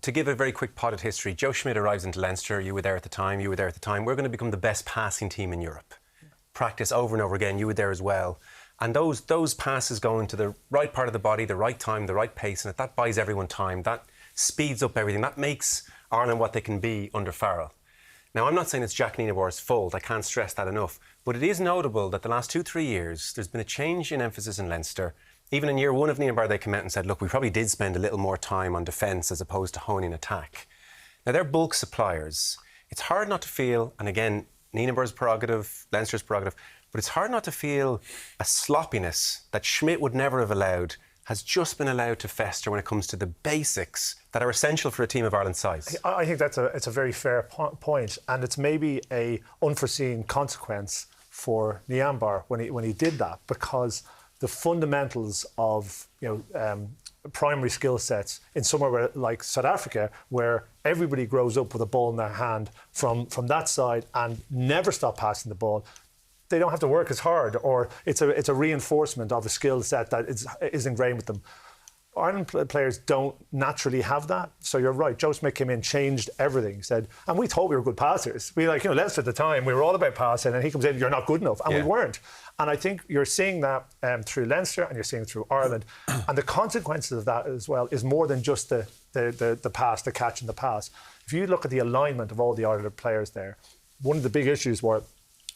to give a very quick potted history, Joe Schmidt arrives into Leinster. You were there at the time. We're going to become the best passing team in Europe. Practice over and over again. You were there as well. And those passes go into the right part of the body, the right time, the right pace, and that buys everyone time. That speeds up everything. That makes Ireland what they can be under Farrell. Now, I'm not saying it's Jack Nienaber's fault. I can't stress that enough. But it is notable that the last 2-3 years, there's been a change in emphasis in Leinster. Even in year one of Nienaber, they came out and said, look, we probably did spend a little more time on defence as opposed to honing attack. Now, they're bulk suppliers. It's hard not to feel, and again, Nienaber's prerogative, Leinster's prerogative, but it's hard not to feel a sloppiness that Schmidt would never have allowed has just been allowed to fester when it comes to the basics that are essential for a team of Ireland's size. I think it's a very fair point, and it's maybe a unforeseen consequence for Nienaber when he did that, because the fundamentals of primary skill sets in somewhere like South Africa, where everybody grows up with a ball in their hand from that side and never stop passing the ball, they don't have to work as hard, or it's a reinforcement of a skill set that is ingrained with them. Ireland players don't naturally have that. So you're right. Joe Smith came in, changed everything, said, and we thought we were good passers. Leinster at the time, we were all about passing, and he comes in, you're not good enough, and we weren't. And I think you're seeing that through Leinster, and you're seeing it through Ireland. And the consequences of that as well is more than just the pass, the catch and the pass. If you look at the alignment of all the Ireland players there, one of the big issues were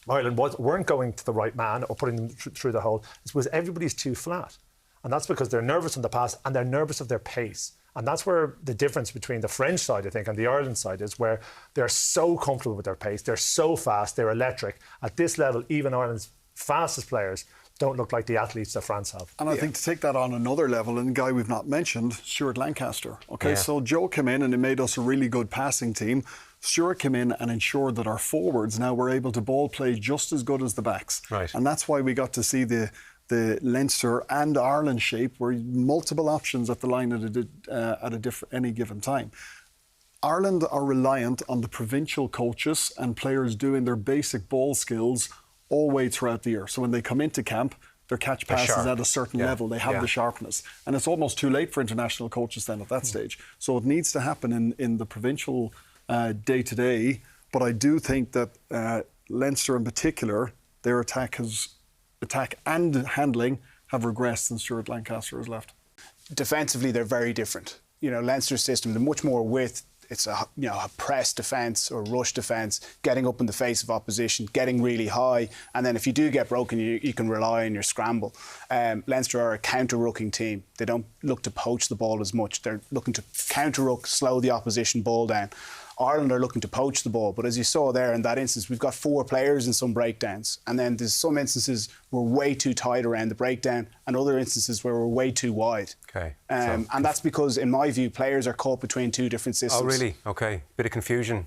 Ireland weren't going to the right man or putting them through the hole. It was everybody's too flat. And that's because they're nervous on the pass and they're nervous of their pace. And that's where the difference between the French side, I think, and the Ireland side is, where they're so comfortable with their pace, they're so fast, they're electric. At this level, even Ireland's fastest players don't look like the athletes that France have. And I think to take that on another level, and a guy we've not mentioned, Stuart Lancaster. So Joe came in and he made us a really good passing team. Stuart came in and ensured that our forwards now were able to ball play just as good as the backs. Right. And that's why we got to see the Leinster and Ireland shape, where multiple options at the line at any given time. Ireland are reliant on the provincial coaches and players doing their basic ball skills all the way throughout the year. So when they come into camp, their catch passes at a certain level. They have the sharpness. And it's almost too late for international coaches then at that stage. So it needs to happen in the provincial day-to-day. But I do think that Leinster in particular, their attack and handling have regressed since Stuart Lancaster has left. Defensively, they're very different. Leinster's system, they're much more with, it's a press defence or rush defence, getting up in the face of opposition, getting really high, and then if you do get broken, you can rely on your scramble. Leinster are a counter-rucking team. They don't look to poach the ball as much. They're looking to counter-ruck, slow the opposition ball down. Ireland are looking to poach the ball, but as you saw there in that instance, we've got 4 players in some breakdowns, and then there's some instances we're way too tight around the breakdown, and other instances where we're way too wide. Okay. And that's because, in my view, players are caught between 2 different systems. Oh, really? Okay. Bit of confusion.